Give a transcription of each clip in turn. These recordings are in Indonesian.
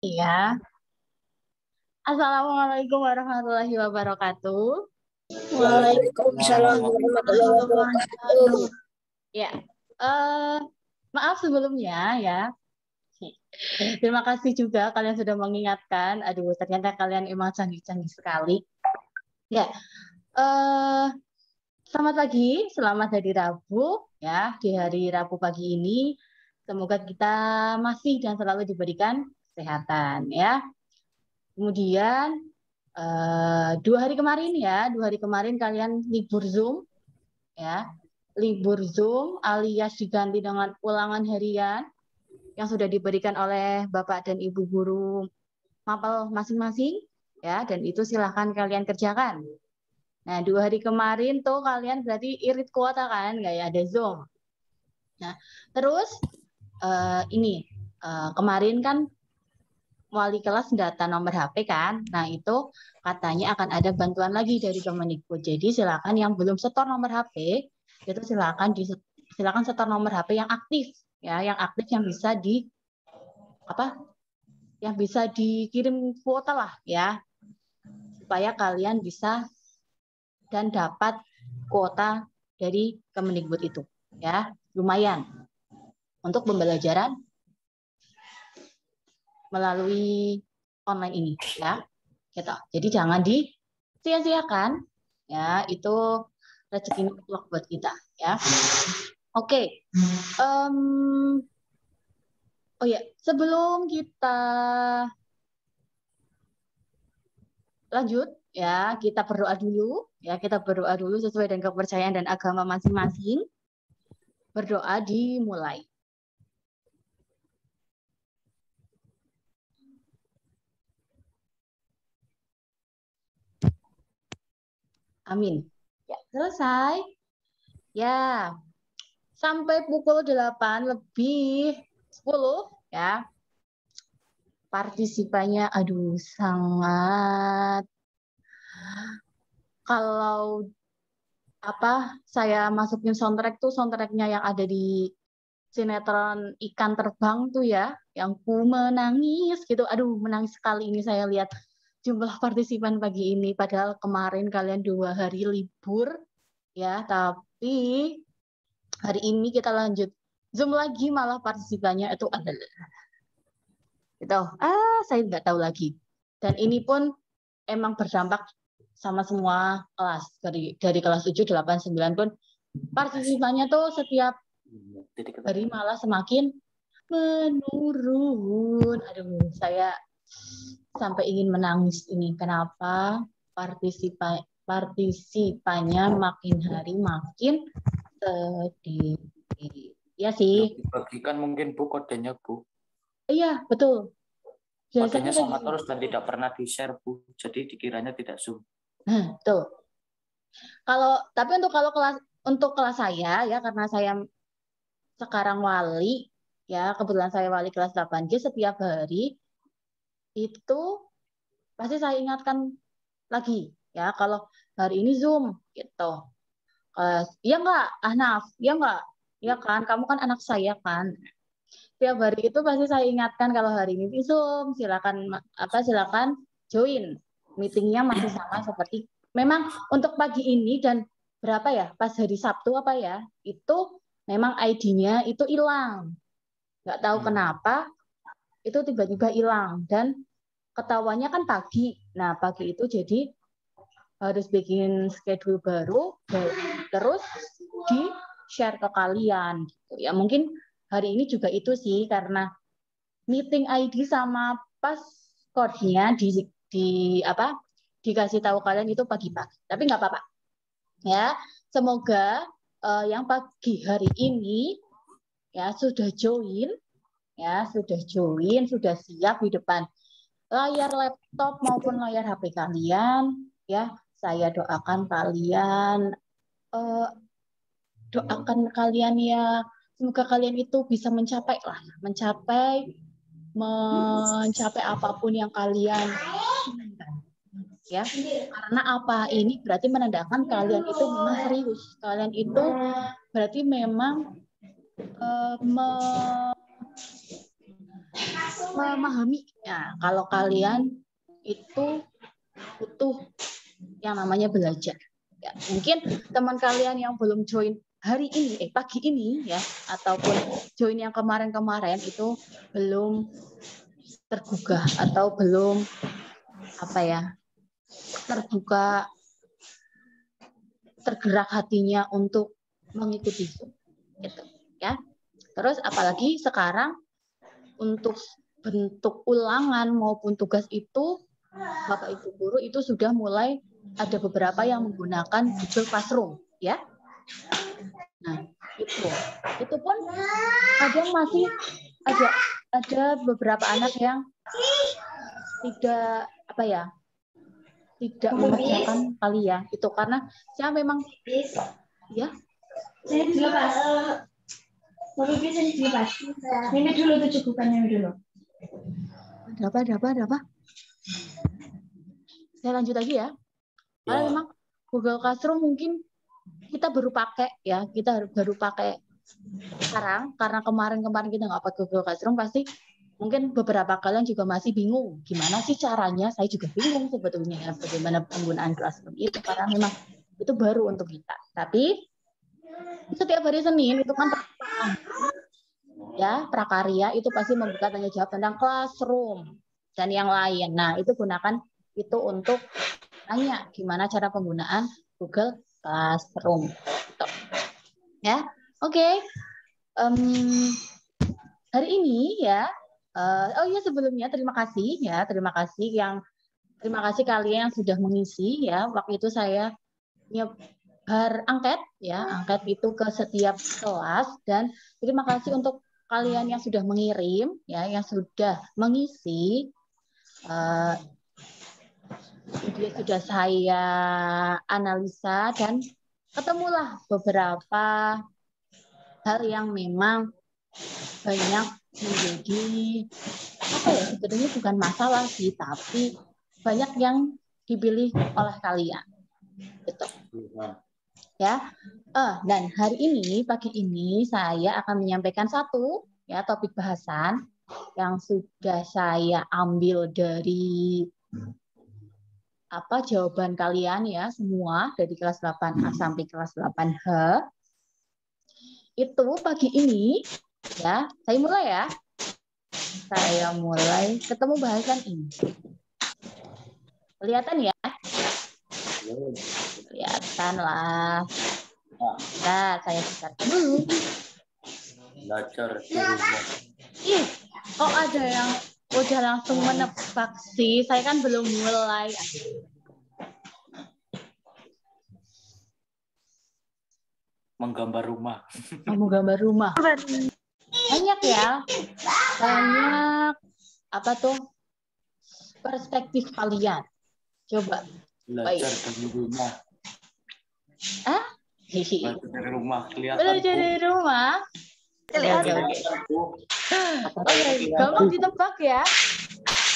Ya. Assalamualaikum warahmatullahi wabarakatuh. Waalaikumsalam warahmatullahi wabarakatuh. Ya, maaf sebelumnya ya. Terima kasih juga kalian sudah mengingatkan. Aduh, ternyata kalian emang canggih-canggih sekali. Ya, selamat pagi, selamat hari Rabu ya. Di hari Rabu pagi ini, semoga kita masih dan selalu diberikan kesehatan ya. Kemudian 2 hari kemarin kalian libur Zoom ya, libur Zoom alias diganti dengan ulangan harian yang sudah diberikan oleh Bapak dan Ibu guru mapel masing-masing ya, dan itu silahkan kalian kerjakan. Nah 2 hari kemarin tuh kalian berarti irit kuota kan, nggak ada Zoom. Nah terus kemarin kan wali kelas data nomor HP kan. Nah, itu katanya akan ada bantuan lagi dari Kemendikbud. Jadi silakan yang belum setor nomor HP, itu silakan setor nomor HP yang aktif ya, yang aktif yang bisa dikirim kuota lah ya. Supaya kalian bisa dan dapat kuota dari Kemendikbud itu ya. Lumayan untuk pembelajaran melalui online ini ya, gitu. Jadi jangan disia-siakan ya, itu rezeki buat kita ya. Oke. Oh ya, sebelum kita lanjut ya, kita berdoa dulu sesuai dengan kepercayaan dan agama masing-masing. Berdoa dimulai. Amin. Ya, selesai. Ya, sampai pukul 8 lebih 10 ya. Partisipannya aduh sangat, kalau saya masukin soundtracknya yang ada di sinetron Ikan Terbang tuh ya, yang ku menangis gitu. Aduh, menangis sekali ini saya lihat jumlah partisipan pagi ini, padahal kemarin kalian 2 hari libur ya, tapi hari ini kita lanjut Zoom lagi, malah partisipannya itu adalah gitu. Saya nggak tahu lagi. Dan ini pun emang berdampak sama semua kelas, dari kelas 7, 8, 9 pun partisipannya tuh setiap hari malah semakin menurun. Aduh, saya sampai ingin menangis ini. Kenapa partisipannya makin hari makin sedih? Ya sih. Dibagikan mungkin Bu kodenya Bu. Iya, betul. Kodenya sama terus dan tidak pernah di-share Bu. Jadi dikiranya tidak Zoom. Nah, tuh. Tapi untuk kelas saya ya, karena saya sekarang wali ya, kebetulan saya wali kelas 8G, setiap hari itu pasti saya ingatkan lagi ya, kalau hari ini Zoom gitu. Ya enggak, Ahnaf, ya enggak, ya kan, kamu kan anak saya kan. Tiap hari itu pasti saya ingatkan kalau hari ini Zoom, silakan join. Meetingnya masih sama seperti memang untuk pagi ini, dan berapa ya, pas hari Sabtu itu memang ID-nya itu hilang. Nggak tahu kenapa itu tiba-tiba hilang, dan ketawanya kan pagi. Nah, pagi itu jadi harus bikin schedule baru, terus di-share ke kalian gitu ya. Mungkin hari ini juga itu sih, karena meeting ID sama password-nya dikasih tahu kalian itu pagi-pagi. Tapi nggak apa-apa ya. Semoga yang pagi hari ini ya sudah join, sudah siap di depan layar laptop maupun layar HP kalian ya. Saya doakan kalian ya, semoga kalian itu bisa mencapai apapun yang kalian inginkan ya. Karena ini berarti menandakan kalian itu memang serius, kalian itu berarti memang memahami. Ya, kalau kalian itu butuh yang namanya belajar. Ya, mungkin teman kalian yang belum join hari ini, pagi ini ya, ataupun join yang kemarin-kemarin itu belum tergugah atau belum terbuka, tergerak hatinya untuk mengikuti itu, gitu ya. Terus apalagi sekarang untuk bentuk ulangan maupun tugas itu Bapak Ibu guru itu sudah mulai ada beberapa yang menggunakan Google Classroom ya. Nah, itu pun kadang masih ada beberapa anak yang tidak mengerjakan kalian itu karena saya memang ya. Ini dulu tuh cukupannya dulu. Ada apa? Saya lanjut lagi ya. Karena memang Google Classroom mungkin kita baru pakai sekarang karena kemarin kita nggak pakai Google Classroom pasti mungkin beberapa kalian juga masih bingung gimana sih caranya. Saya juga bingung sebetulnya ya bagaimana penggunaan Classroom itu karena memang itu baru untuk kita. Tapi setiap hari Senin itu kan ya prakarya itu pasti membuka tanya jawab tentang Classroom dan yang lain. Nah itu gunakan itu untuk tanya gimana cara penggunaan Google Classroom. Gitu. Ya, oke. Hari ini ya. Sebelumnya terima kasih kalian yang sudah mengisi ya. Waktu itu saya nyebar angket itu ke setiap kelas dan terima kasih untuk kalian yang sudah mengirim ya, yang sudah mengisi. Dia sudah saya analisa dan ketemulah beberapa hal yang memang banyak menjadi sebetulnya bukan masalah sih, tapi banyak yang dipilih oleh kalian gitu ya. Dan hari ini pagi ini saya akan menyampaikan satu topik bahasan yang sudah saya ambil dari jawaban kalian ya semua dari kelas 8A sampai kelas 8H. Itu pagi ini ya, saya mulai ya. Saya mulai ketemu bahasan ini. Kelihatan ya? Kelihatan lah. Nah, saya sikarkan dulu. Belajar di rumah. Kok ada yang udah langsung menebak sih? Saya kan belum mulai. Menggambar rumah. Menggambar rumah. Banyak ya. Banyak perspektif kalian. Coba. Belajar dari rumah. Belajar dari rumah kelihatan. Belajar dari rumah. Kelihatan. Gampang ditebak ya.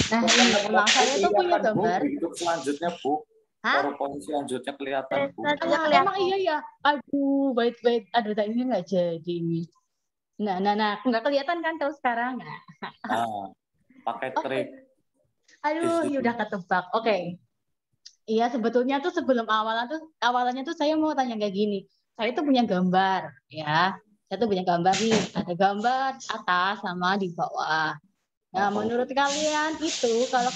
Nah, ini emang saya tuh punya gambar. Untuk selanjutnya, Bu. PowerPoint selanjutnya kelihatan, Bu. Emang iya ya. Aduh, wait. Aduh, ini nggak jadi. Nah, nggak kelihatan kan kalau sekarang? Pakai trik. Aduh, ya udah ketebak. Oke. Iya, sebetulnya tuh sebelum awalnya tuh saya mau tanya kayak gini. Saya tuh punya gambar, ya. Saya tuh punya gambar nih. Ada gambar atas sama di bawah. Nah, menurut kalian itu kalau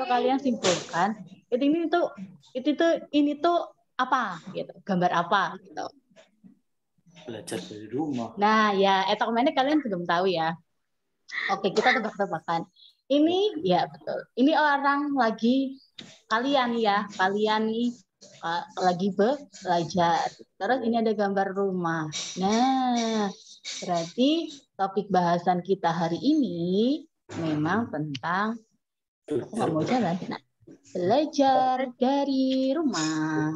kalian simpulkan, ini tuh apa gitu? Gambar apa gitu. Belajar dari rumah. Nah, ya, kemana kalian belum tahu ya. Oke, kita tebak-tebakan. Ini ya betul. Ini orang lagi kalian nih lagi belajar. Terus ini ada gambar rumah. Nah, berarti topik bahasan kita hari ini memang tentang mau jalan. Nah, belajar dari rumah.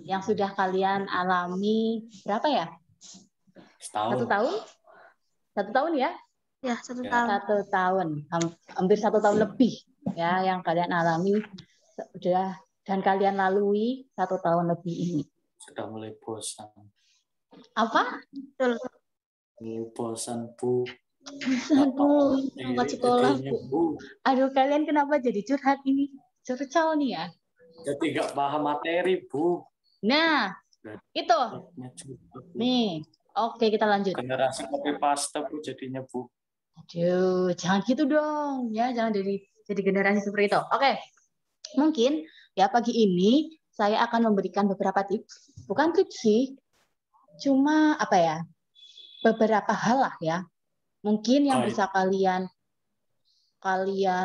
Yang sudah kalian alami berapa ya? Setahun. 1 tahun? 1 tahun ya? Ya, 1 tahun. 1 tahun, hampir 1 tahun lebih ya yang kalian alami sudah dan kalian lalui 1 tahun lebih ini. Sudah mulai bosan. Apa? Betul. Mulai bosan, Bu. Aduh, berangkat sekolah, Jadinya, Bu. Bu. Aduh, kalian kenapa jadi curhat ini? Curcol nih ya. Jadi nggak paham materi, Bu. Nah, itu. Jadinya juga, Bu. Nih, oke kita lanjut. Generasi copy paste, Bu, jadinya, Bu. Aduh, jangan gitu dong. Ya, jangan jadi generasi seperti itu. Oke, mungkin ya pagi ini saya akan memberikan beberapa tips. Bukan tips sih, cuma apa ya, beberapa hal lah ya. Mungkin yang bisa kalian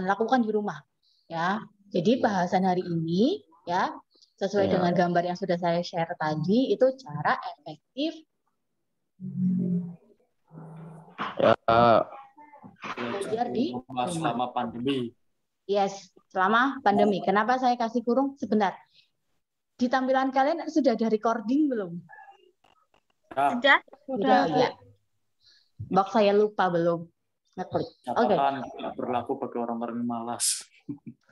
lakukan di rumah. Ya, jadi bahasan hari ini ya sesuai dengan gambar yang sudah saya share tadi itu cara efektif belajar di rumah selama pandemi. Yes, selama pandemi. Kenapa saya kasih kurung? Sebentar. Di tampilan kalian sudah ada recording belum? Sudah. Sudah ya. Box saya lupa belum ngeklik. Oke. Nggak berlaku bagi orang-orang yang malas.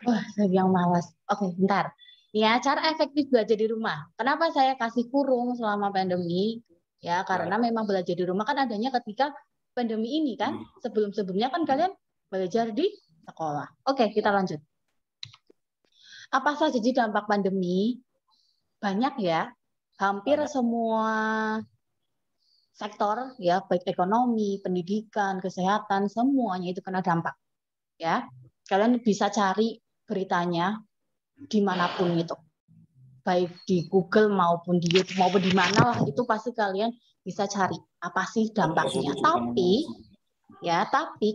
Wah, saya yang malas. Oke, bentar. Ya, cara efektif belajar di rumah. Kenapa saya kasih kurung selama pandemi? Ya, karena memang belajar di rumah kan adanya ketika pandemi ini kan. Sebelum-sebelumnya kan kalian belajar di sekolah. Oke, kita lanjut. Apa saja sih dampak pandemi? Banyak ya. Hampir semua sektor ya, baik ekonomi, pendidikan, kesehatan, semuanya itu kena dampak. Ya. Kalian bisa cari beritanya dimanapun itu. Baik di Google maupun di YouTube maupun di mana lah, itu pasti kalian bisa cari apa sih dampaknya. Tapi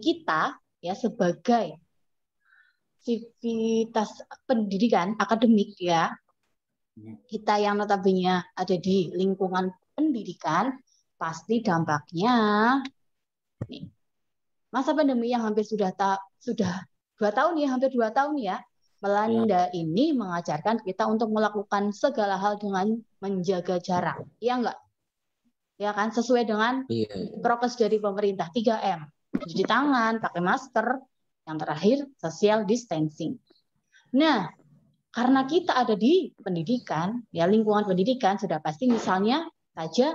kita ya sebagai sivitas pendidikan akademik ya, kita yang notabene ada di lingkungan pendidikan pasti dampaknya nih. Masa pandemi yang hampir sudah 2 tahun ya, hampir 2 tahun ya, melanda ini mengajarkan kita untuk melakukan segala hal dengan menjaga jarak. Ya enggak? Ya kan, sesuai dengan prokes dari pemerintah 3M. Cuci tangan, pakai masker, yang terakhir social distancing. Nah, karena kita ada di pendidikan, ya lingkungan pendidikan sudah pasti misalnya saja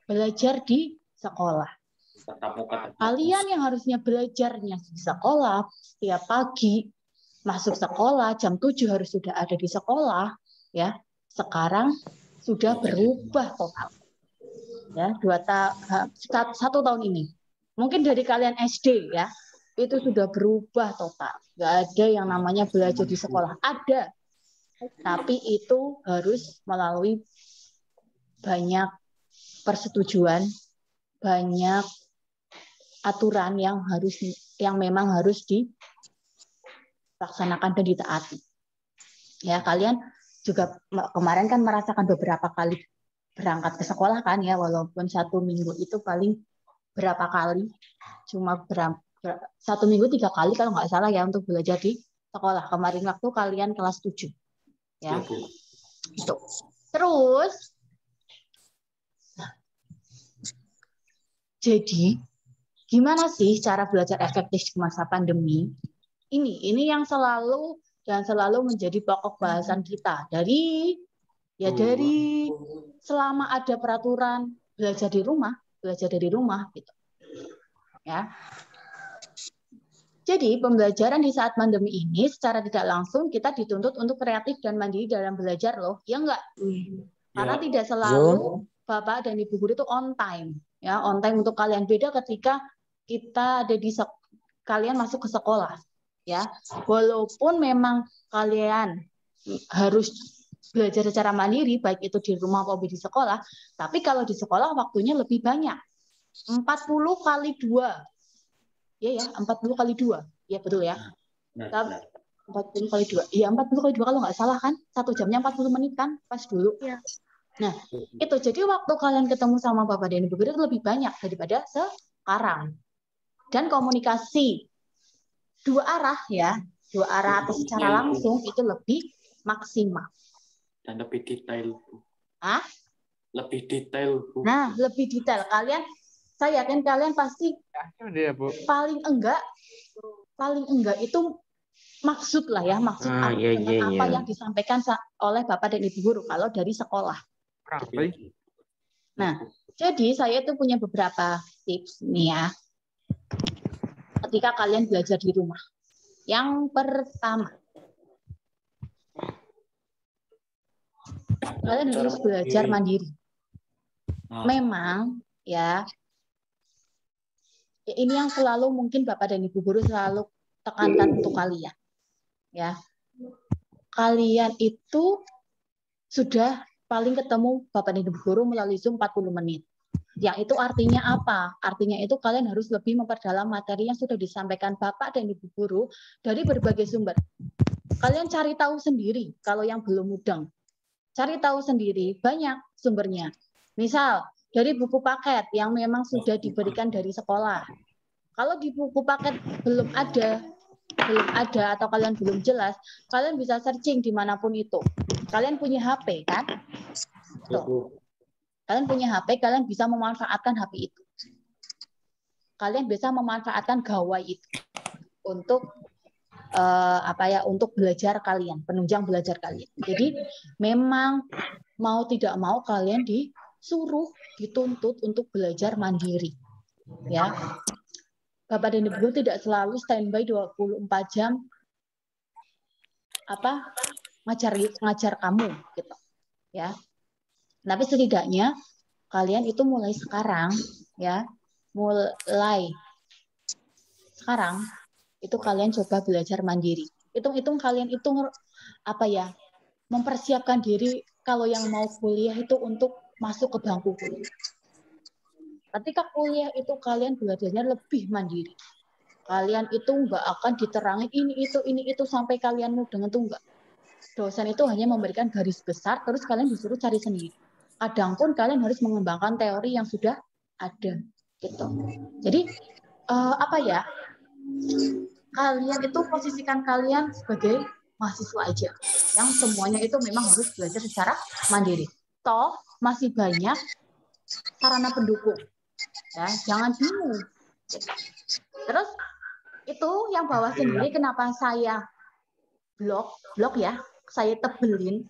belajar di sekolah. Kalian yang harusnya belajarnya di sekolah setiap pagi, masuk sekolah jam 7 harus sudah ada di sekolah, ya. Sekarang sudah berubah total. Ya, 1 tahun ini. Mungkin dari kalian SD ya, itu sudah berubah total. Nggak ada yang namanya belajar di sekolah. Ada. Tapi itu harus melalui banyak persetujuan, banyak aturan yang memang harus dilaksanakan dan ditaati. Ya, kalian juga kemarin kan merasakan beberapa kali berangkat ke sekolah kan ya, walaupun 1 minggu itu paling berapa kali, cuma 1 minggu 3 kali kalau nggak salah ya untuk belajar di sekolah. Kemarin waktu kalian kelas 7. Ya. Itu. Terus jadi gimana sih cara belajar efektif di masa pandemi? Ini yang selalu menjadi pokok bahasan kita dari selama ada peraturan belajar dari rumah gitu. Ya. Jadi pembelajaran di saat pandemi ini secara tidak langsung kita dituntut untuk kreatif dan mandiri dalam belajar loh, ya enggak? Karena tidak selalu Bapak dan Ibu guru itu on time. Ya, on time untuk kalian, beda ketika kita ada di kalian masuk ke sekolah. Ya, walaupun memang kalian harus belajar secara mandiri, baik itu di rumah maupun di sekolah, tapi kalau di sekolah waktunya lebih banyak. 40 kali 2. Ya, 40 kali 2. Ya, betul ya. 40 kali 2. Iya, 40 kali 2 kalau nggak salah kan. 1 jamnya 40 menit kan, pas dulu. Ya. Nah, itu jadi waktu kalian ketemu sama Bapak dan Ibu guru itu lebih banyak daripada sekarang. Dan komunikasi 2 arah ya, 2 arah atau secara langsung itu lebih maksimal. Dan lebih detail. Lebih detail. Nah, lebih detail. Saya yakin kalian pasti paling enggak itu maksud lah ya, maksud apa yang disampaikan oleh Bapak dan Ibu guru kalau dari sekolah. Nah, jadi saya itu punya beberapa tips nih ya. ketika kalian belajar di rumah. Yang pertama, kalian harus belajar mandiri. Memang ya, ini yang selalu mungkin Bapak dan Ibu guru selalu tekankan untuk kalian. Ya, kalian itu sudah paling ketemu Bapak dan Ibu guru melalui Zoom 40 menit. Yang itu artinya apa? Artinya itu kalian harus lebih memperdalam materi yang sudah disampaikan Bapak dan Ibu guru dari berbagai sumber. Kalian cari tahu sendiri kalau yang belum mudeng. Cari tahu sendiri, banyak sumbernya. Misal, dari buku paket yang memang sudah diberikan dari sekolah. Kalau di buku paket belum ada atau kalian belum jelas, kalian bisa searching dimanapun itu. Kalian punya HP, kan? Tuh. Kalian punya HP, kalian bisa memanfaatkan HP itu. Kalian bisa memanfaatkan gawai itu untuk untuk belajar kalian, penunjang belajar kalian. Jadi memang mau tidak mau kalian disuruh, dituntut untuk belajar mandiri. Ya. Bapak dan Ibu tidak selalu standby 24 jam ngajar kamu gitu. Ya. Tapi setidaknya kalian itu mulai sekarang ya, mulai sekarang itu kalian coba belajar mandiri. Hitung-hitung kalian mempersiapkan diri kalau yang mau kuliah itu untuk masuk ke bangku kuliah. Ketika kuliah itu kalian belajarnya lebih mandiri. Kalian itu nggak akan diterangi ini itu sampai kalian mudeng itu enggak. Dosen itu hanya memberikan garis besar, terus kalian disuruh cari sendiri. Kadang pun kalian harus mengembangkan teori yang sudah ada, gitu. Jadi kalian itu posisikan kalian sebagai mahasiswa aja, yang semuanya itu memang harus belajar secara mandiri. Toh masih banyak sarana pendukung, ya jangan bingung. Terus itu yang bawah sendiri kenapa saya blok ya, saya tebelin.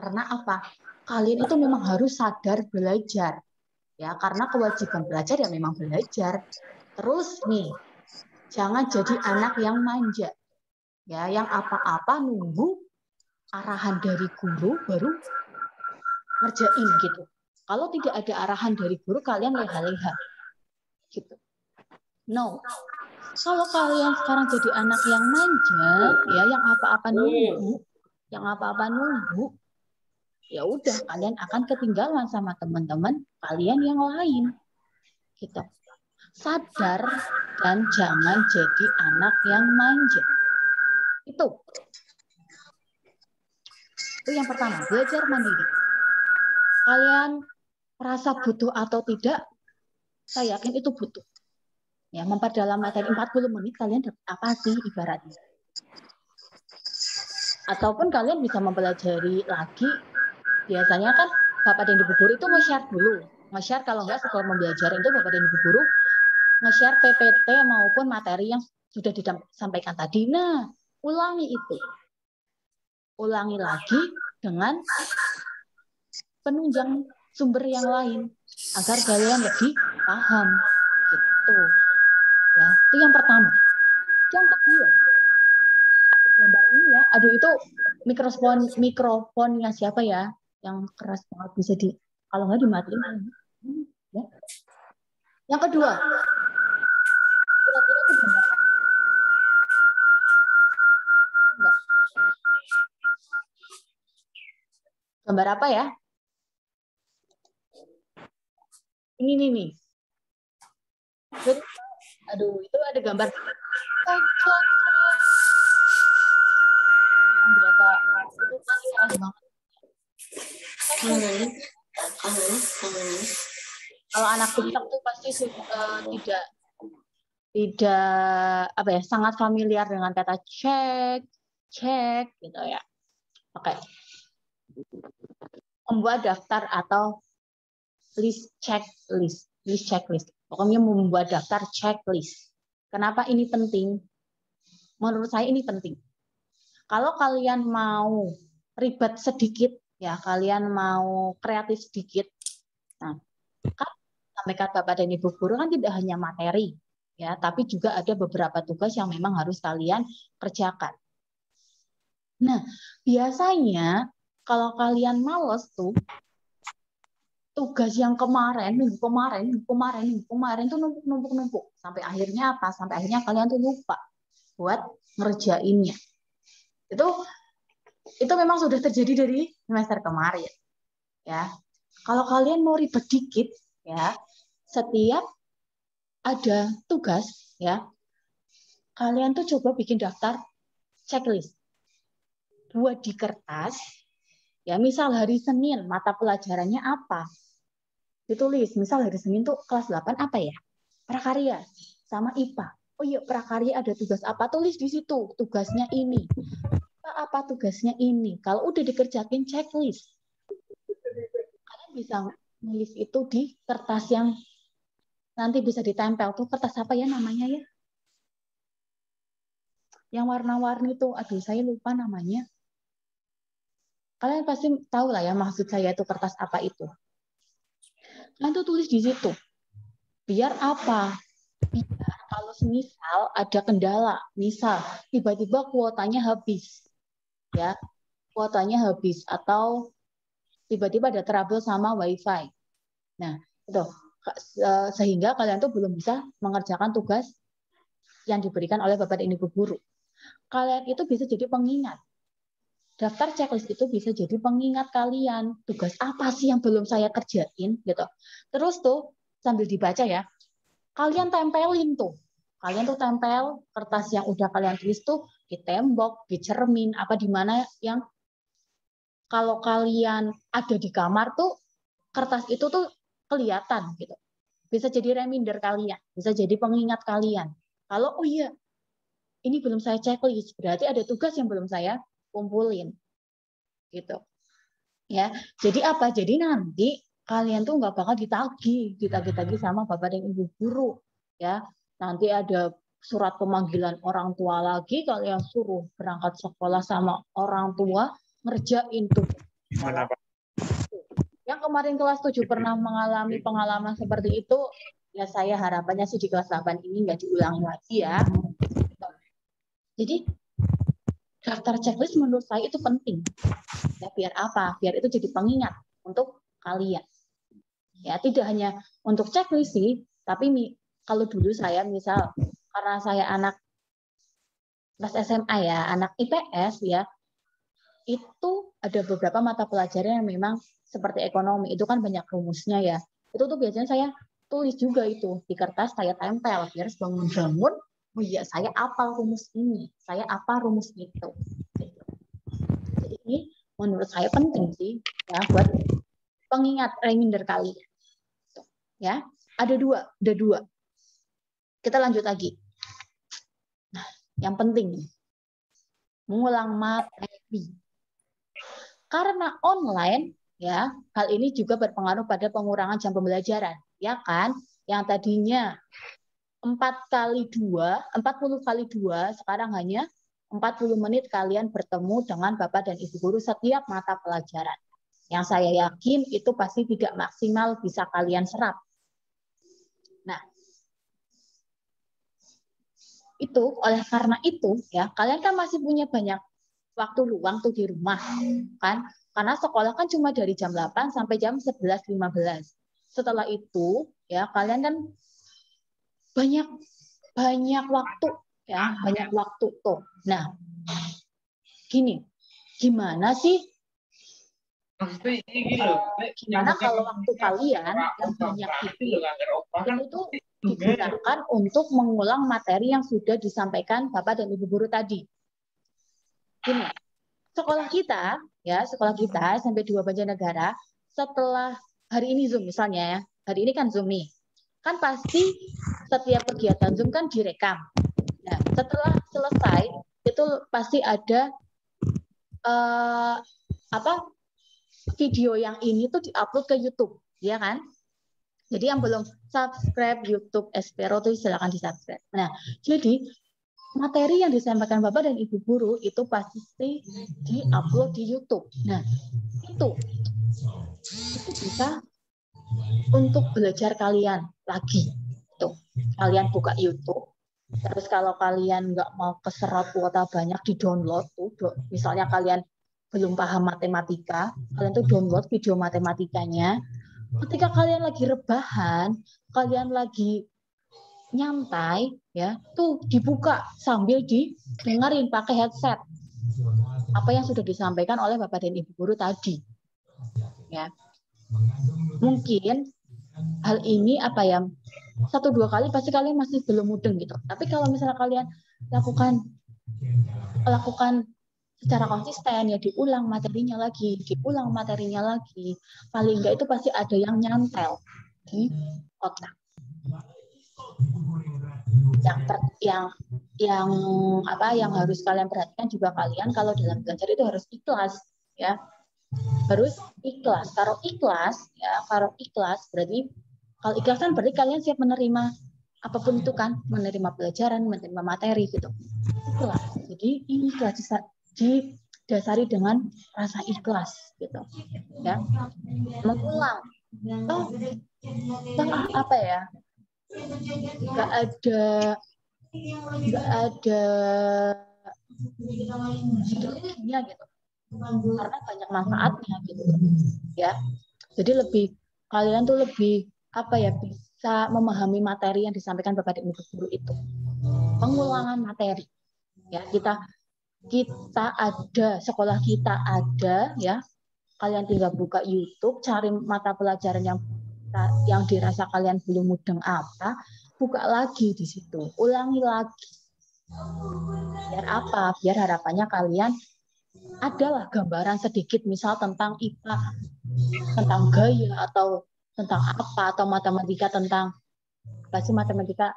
Karena apa? Kalian itu memang harus sadar belajar. Ya, karena kewajiban belajar ya memang belajar. Terus nih, jangan jadi anak yang manja. Ya, yang apa-apa nunggu arahan dari guru baru ngerjain gitu. Kalau tidak ada arahan dari guru, kalian leha-leha. Gitu. No. Kalau kalian sekarang jadi anak yang manja, ya yang apa-apa nunggu, ya udah kalian akan ketinggalan sama teman-teman kalian yang lain. Gitu. Sadar dan jangan jadi anak yang manja. Itu yang pertama, belajar mandiri. Kalian merasa butuh atau tidak, saya yakin itu butuh. Ya, memperdalam materi 40 menit kalian dapat apa sih ibaratnya? Ataupun kalian bisa mempelajari lagi. Biasanya kan Bapak dan Ibu guru itu nge-share dulu. Nge-share kalau nggak setelah membelajar itu Bapak dan Ibu guru nge-share PPT maupun materi yang sudah disampaikan tadi. Nah, ulangi itu. Ulangi lagi dengan penunjang sumber yang lain agar kalian lebih paham. Gitu. Ya, itu yang pertama. Yang kedua, gambar ini ya. Aduh, itu mikrofonnya siapa ya? Yang keras banget bisa kalau nggak dimatiin. Ya. Yang kedua, kira-kira itu gambar apa? Gambar apa ya? Ini nih. Aduh, itu ada gambar. Yang biasa itu kan keras banget. Kalau anak TikTok tuh pasti tidak sangat familiar dengan kata cek gitu ya. Oke. Membuat daftar atau list checklist. Pokoknya membuat daftar checklist. Kenapa ini penting? Menurut saya ini penting. Kalau kalian mau ribet sedikit, ya kalian mau kreatif sedikit. Nah, kan sampaikan Bapak dan Ibu guru kan tidak hanya materi, ya, tapi juga ada beberapa tugas yang memang harus kalian kerjakan. Nah, biasanya kalau kalian males tuh, tugas yang minggu kemarin tuh numpuk sampai akhirnya apa? Sampai akhirnya kalian tuh lupa buat ngerjainnya. Itu memang sudah terjadi dari semester kemarin, ya. Kalau kalian mau ribet dikit, ya, setiap ada tugas, ya, kalian tuh coba bikin daftar checklist. Buat di kertas, ya, misal hari Senin mata pelajarannya apa? Ditulis, misal hari Senin tuh kelas 8 apa ya? Prakarya sama IPA. Oh iya, prakarya ada tugas apa? Tulis di situ, tugasnya ini. Apa tugasnya ini? Kalau udah dikerjain checklist, kalian bisa nulis itu di kertas yang nanti bisa ditempel. Tuh kertas apa ya namanya ya? Yang warna-warni tuh, aduh saya lupa namanya. Kalian pasti tahu lah ya maksud saya itu kertas apa itu. Kalian tuh tulis di situ. Biar apa? Biar kalau misal ada kendala, misal tiba-tiba kuotanya habis, ya, kuotanya habis atau tiba-tiba ada trouble sama WiFi. Nah, itu sehingga kalian tuh belum bisa mengerjakan tugas yang diberikan oleh Bapak dan Ibu guru. Kalian itu bisa jadi pengingat. Daftar checklist itu bisa jadi pengingat kalian. Tugas apa sih yang belum saya kerjain gitu. Terus tuh sambil dibaca ya, kalian tempelin tuh. Kalian tuh tempel kertas yang udah kalian tulis tuh di tembok, di cermin, apa di mana yang kalau kalian ada di kamar tuh kertas itu tuh kelihatan gitu. Bisa jadi reminder kalian, bisa jadi pengingat kalian. Kalau oh iya, ini belum saya checklist, berarti ada tugas yang belum saya kumpulin. Gitu. Ya. Jadi apa? Jadi nanti kalian tuh nggak bakal ditagih sama Bapak dan Ibu guru, ya. Nanti ada surat pemanggilan orang tua lagi, kalian suruh berangkat sekolah sama orang tua ngerjain tuh. Yang kemarin kelas 7 pernah mengalami pengalaman seperti itu, ya saya harapannya sih di kelas 8 ini nggak diulangi lagi ya. Jadi daftar checklist menurut saya itu penting. Ya, biar apa? Biar itu jadi pengingat untuk kalian. Ya, tidak hanya untuk checklist sih, tapi kalau dulu saya misal karena saya anak kelas SMA ya, anak IPS ya, itu ada beberapa mata pelajaran yang memang seperti ekonomi, itu kan banyak rumusnya ya. Itu tuh biasanya saya tulis juga itu di kertas, saya tempel biar bangun-bangun, oh iya saya apa rumus ini, saya apa rumus itu. Jadi ini menurut saya penting sih ya buat pengingat reminder kalian. Ya, ada dua. Kita lanjut lagi. Nah, yang penting mengulang materi. Karena online ya, hal ini juga berpengaruh pada pengurangan jam pembelajaran, ya kan? Yang tadinya 40 kali 2, sekarang hanya 40 menit kalian bertemu dengan Bapak dan Ibu guru setiap mata pelajaran. Yang saya yakin itu pasti tidak maksimal bisa kalian serap. Nah, itu oleh karena itu ya, kalian kan masih punya banyak waktu luang tuh di rumah, kan? Karena sekolah kan cuma dari jam 8 sampai jam 11.15. Setelah itu ya kalian kan banyak waktu ya, banyak waktu tuh. Nah, gimana sih? Gimana kalau waktu kalian yang banyak itu tuh digunakan untuk mengulang materi yang sudah disampaikan Bapak dan Ibu guru tadi. Gini, sekolah kita SMP 2 Banjarnegara, setelah hari ini Zoom misalnya ya, hari ini kan Zoom nih, kan pasti setiap kegiatan Zoom kan direkam. Nah, setelah selesai itu pasti ada video yang ini tuh diupload ke YouTube, ya kan? Jadi yang belum subscribe YouTube Espero tuh silakan di-subscribe. Nah, jadi materi yang disampaikan Bapak dan Ibu guru itu pasti di-upload di YouTube. Nah, itu bisa untuk belajar kalian lagi. Tuh, kalian buka YouTube. Terus kalau kalian nggak mau keserap kuota banyak, di-download tuh. Misalnya kalian belum paham matematika, kalian tuh download video matematikanya. Ketika kalian lagi rebahan, kalian lagi nyantai, ya, tuh dibuka sambil didengarin pakai headset. Apa yang sudah disampaikan oleh Bapak dan Ibu guru tadi. Ya. Mungkin hal ini apa ya, 1-2 kali pasti kalian masih belum mudeng gitu. Tapi kalau misalnya kalian lakukan secara konsisten, ya diulang materinya lagi, paling enggak itu pasti ada yang nyantel di otak. Yang harus kalian perhatikan juga, kalian kalau dalam belajar itu harus ikhlas, ya. Harus ikhlas. Kalau ikhlas berarti, kalau ikhlas kan berarti kalian siap menerima apapun itu kan, menerima pelajaran, menerima materi gitu. Ikhlas. Jadi ini ikhlas didasari dengan rasa ikhlas gitu. Ya. Mengulang. Apa ya? Nggak ada strukturnya gitu. Karena banyak manfaatnya gitu. Ya. Jadi kalian tuh lebih bisa memahami materi yang disampaikan Bapak dan Ibu guru itu. Pengulangan materi. Ya, kita ada, sekolah kita ada, ya. Kalian tinggal buka YouTube, cari mata pelajaran yang dirasa kalian belum mudeng apa, buka lagi di situ, ulangi lagi. Biar apa? Biar harapannya kalian adalah gambaran sedikit, misal tentang IPA, tentang gaya, atau tentang apa, atau matematika tentang matematika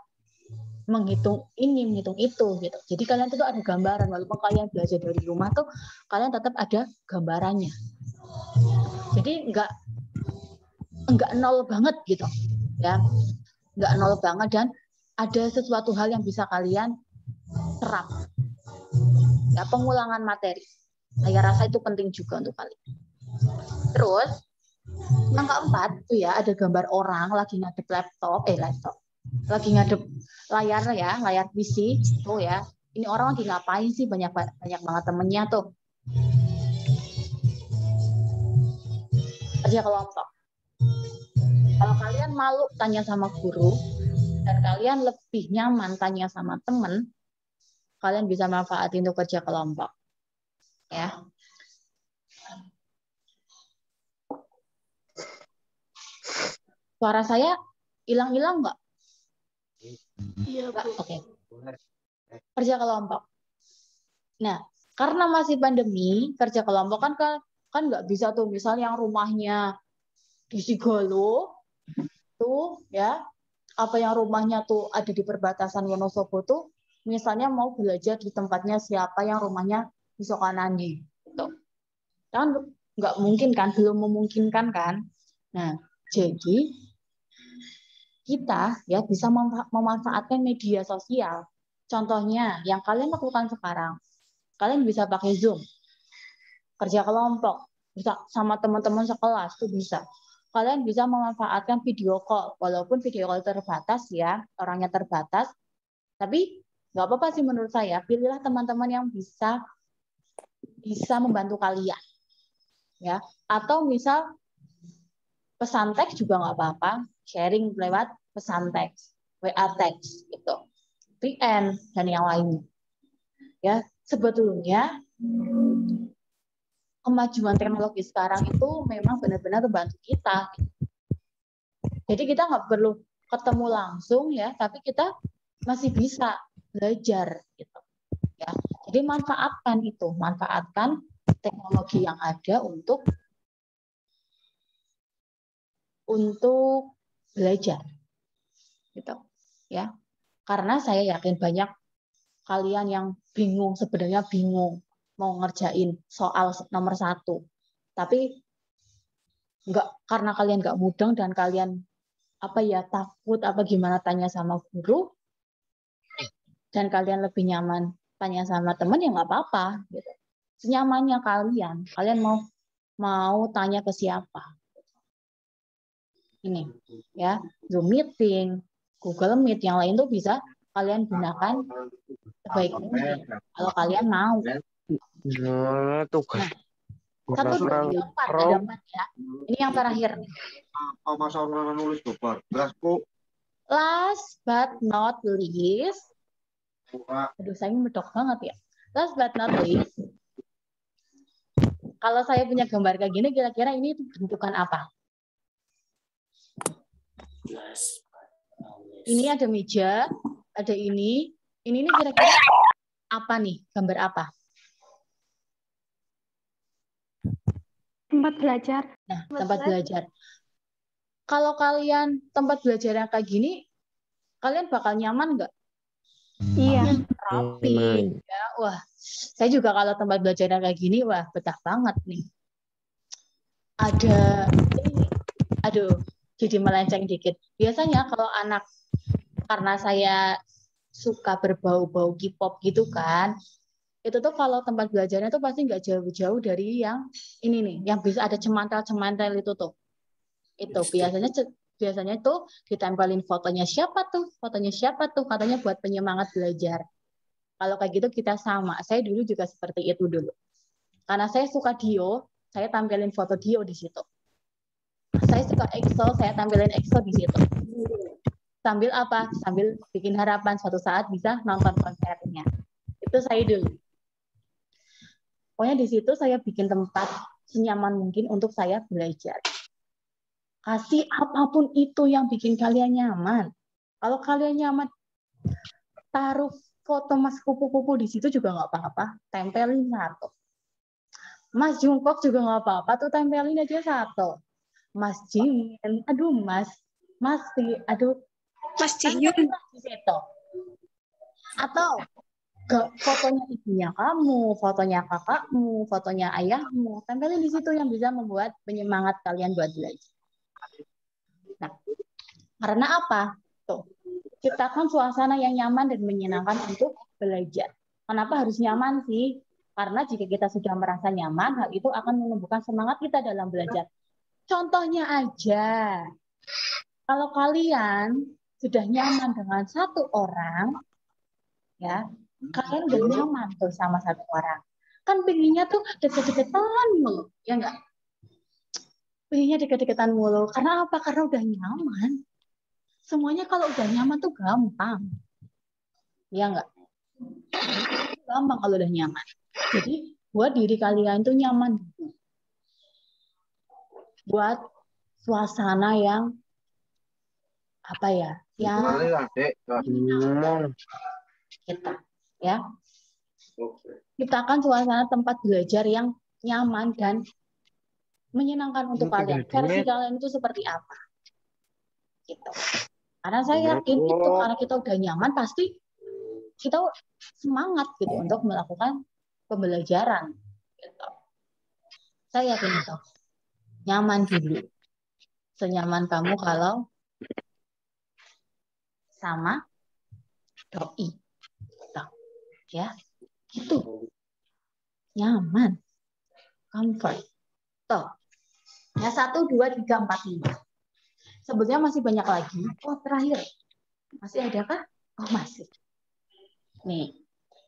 menghitung ini, menghitung itu gitu. Jadi kalian tuh ada gambaran, walaupun kalian belajar dari rumah tuh kalian tetap ada gambarannya. Jadi enggak nol banget gitu. Ya. Enggak nol banget, dan ada sesuatu hal yang bisa kalian serap. Ya, pengulangan materi. Saya rasa itu penting juga untuk kalian. Terus yang keempat tuh ya, ada gambar orang lagi ngadep laptop, lagi ngadep layar PC tuh ya. Ini orang lagi ngapain sih, banyak banget temennya tuh. Kerja kelompok. Kalau kalian malu tanya sama guru dan kalian lebih nyaman tanya sama temen, kalian bisa manfaatin untuk kerja kelompok. Ya. Suara saya hilang-hilang nggak? Iya, Bu. Oke. Kerja kelompok. Nah, karena masih pandemi, kerja kelompok kan nggak bisa tuh, misal yang rumahnya di Sigolo tuh ya, apa yang rumahnya tuh ada di perbatasan Wonosobo tuh, misalnya mau belajar di tempatnya siapa yang rumahnya di Sokanandi gitu. Kan nggak mungkin kan, belum memungkinkan kan. Nah, jadi kita ya bisa memanfaatkan media sosial. Contohnya yang kalian lakukan sekarang, kalian bisa pakai Zoom, kerja kelompok, bisa sama teman-teman sekelas tuh bisa. Kalian bisa memanfaatkan video call, walaupun video call terbatas ya, orangnya terbatas, tapi nggak apa-apa sih menurut saya. Pilihlah teman-teman yang bisa membantu kalian, ya. Atau misal pesan teks juga nggak apa-apa, sharing lewat pesan teks, WA teks, gitu, VN dan yang lainnya. Ya, sebetulnya kemajuan teknologi sekarang itu memang benar-benar membantu kita. Jadi kita nggak perlu ketemu langsung ya, tapi kita masih bisa belajar gitu. Ya, jadi manfaatkan teknologi yang ada untuk belajar, gitu. Ya, karena saya yakin banyak kalian yang sebenarnya bingung mau ngerjain soal nomor 1, tapi karena kalian nggak mudeng dan kalian takut gimana tanya sama guru, dan kalian lebih nyaman tanya sama teman, ya nggak apa-apa gitu. Senyamannya kalian mau tanya ke siapa. Ini ya, Zoom meeting, Google Meet. Yang lain tuh bisa kalian gunakan sebaik mungkin kalau kalian mau. Tugas. Nah, 1, 2, 3, 4. Ada 4 ya. Ini yang terakhir. Last but not least. Aduh, saya medok banget ya. Last but not least. Kalau saya punya gambar kayak gini, kira-kira ini bentukan apa? Ini ada meja, ada ini. Ini kira-kira apa nih? Gambar apa? Tempat belajar. Nah, tempat belajar. Kalau kalian tempat belajar yang kayak gini, kalian bakal nyaman nggak? Iya. Rapi. Ya, wah, saya juga kalau tempat belajar yang kayak gini, wah, betah banget nih. Ada ini, aduh, jadi melenceng dikit. Biasanya kalau anak, karena saya suka berbau-bau K-pop gitu kan, itu tuh kalau tempat belajarnya tuh pasti nggak jauh-jauh dari yang ini nih, yang bisa ada cemantel-cemantel itu tuh. Itu biasanya tuh ditempelin fotonya siapa tuh, katanya buat penyemangat belajar. Kalau kayak gitu kita sama. Saya dulu juga seperti itu dulu. Karena saya suka Dio, saya tampilin foto Dio di situ. Saya suka EXO, saya tampilin EXO di situ. Sambil apa? Sambil bikin harapan suatu saat bisa nonton konsernya. Itu saya dulu. Pokoknya di situ saya bikin tempat senyaman mungkin untuk saya belajar. Kasih apapun itu yang bikin kalian nyaman. Kalau kalian nyaman, taruh foto Mas Kupu-Kupu di situ juga nggak apa-apa. Tempelin satu. Mas Jungkook juga nggak apa-apa, tuh tempelin aja satu. Mas Jimin, aduh Mas Jihyun di situ. Atau fotonya ibunya kamu, fotonya kakakmu, fotonya ayahmu, tempelin di situ yang bisa membuat penyemangat kalian buat belajar. Nah, karena apa? Tuh, ciptakan suasana yang nyaman dan menyenangkan untuk belajar. Kenapa harus nyaman sih? Karena jika kita sudah merasa nyaman, hal itu akan menumbuhkan semangat kita dalam belajar. Contohnya aja, kalau kalian sudah nyaman dengan satu orang, ya, kalian udah nyaman tuh sama satu orang. Kan pengennya tuh deket-deketan mulu, ya enggak? Pengennya deket-deketan mulu. Karena apa? Karena udah nyaman. Semuanya kalau udah nyaman tuh gampang. Ya enggak? Gampang kalau udah nyaman. Jadi buat diri kalian tuh nyaman. Buat suasana yang apa ya? Yang kita, ya. Ciptakan suasana tempat belajar yang nyaman dan menyenangkan untuk kalian. Versi kalian itu seperti apa? Gitu. Karena saya yakin itu karena kita udah nyaman pasti kita semangat gitu untuk melakukan pembelajaran. Gitu. Saya yakin itu. Nyaman dulu. Senyaman kamu kalau sama doi. Gitu. Ya. Itu. Nyaman. Comfort. Tuh. Ya, 1, 2, 3, 4, 5. Sebetulnya masih banyak lagi. Oh, terakhir. Masih ada kah? Oh, masih. Nih.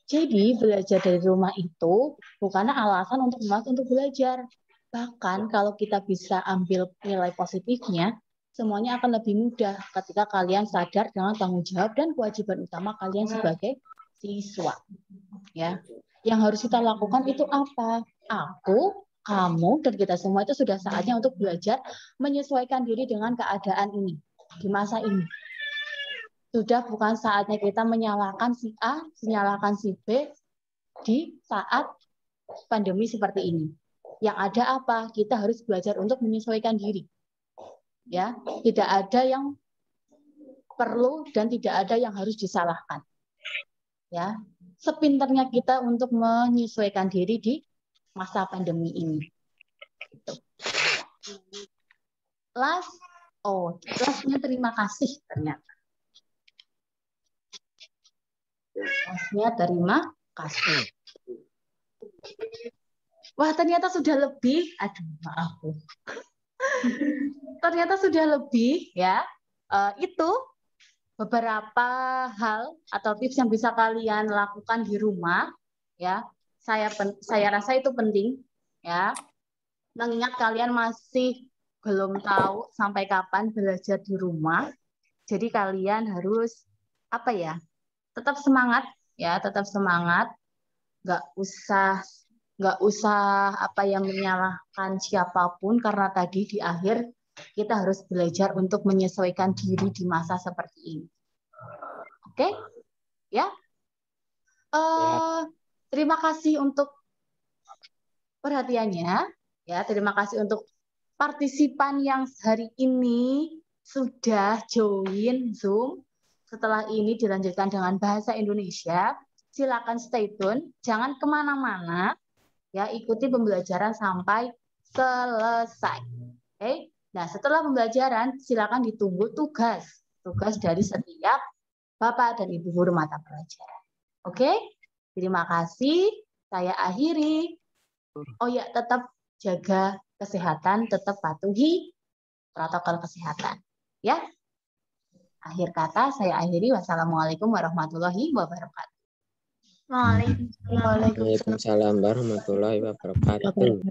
Jadi, belajar dari rumah itu bukanlah alasan untuk belajar. Bahkan kalau kita bisa ambil nilai positifnya, semuanya akan lebih mudah ketika kalian sadar dengan tanggung jawab dan kewajiban utama kalian sebagai siswa. Ya. Yang harus kita lakukan itu apa? Aku, kamu, dan kita semua itu sudah saatnya untuk belajar menyesuaikan diri dengan keadaan ini, di masa ini. Sudah bukan saatnya kita menyalahkan si A, menyalahkan si B di saat pandemi seperti ini. Yang ada apa? Kita harus belajar untuk menyesuaikan diri. Ya, tidak ada yang perlu dan tidak ada yang harus disalahkan. Ya, sepinternya kita untuk menyesuaikan diri di masa pandemi ini. Lastnya terima kasih ternyata. Lastnya terima kasih. Wah, ternyata sudah lebih. Aduh, maaf. Ternyata sudah lebih ya. Itu beberapa hal atau tips yang bisa kalian lakukan di rumah, ya. Saya rasa itu penting, ya. Mengingat kalian masih belum tahu sampai kapan belajar di rumah, jadi kalian harus apa ya? Tetap semangat, ya, tetap semangat. Nggak usah apa yang menyalahkan siapapun karena tadi di akhir kita harus belajar untuk menyesuaikan diri di masa seperti ini. Oke, ya. Terima kasih untuk perhatiannya, ya. Terima kasih untuk partisipan yang hari ini sudah join Zoom. Setelah ini dilanjutkan dengan bahasa Indonesia. Silakan stay tune, jangan kemana-mana, ya. Ikuti pembelajaran sampai selesai. Oke. Nah, setelah pembelajaran, silakan ditunggu tugas dari setiap Bapak dan Ibu guru mata pelajaran. Oke, terima kasih. Saya akhiri. Oh ya, tetap jaga kesehatan, tetap patuhi protokol kesehatan. Ya. Akhir kata saya akhiri. Wassalamualaikum warahmatullahi wabarakatuh. Waalaikumsalam. Waalaikumsalam warahmatullahi wabarakatuh.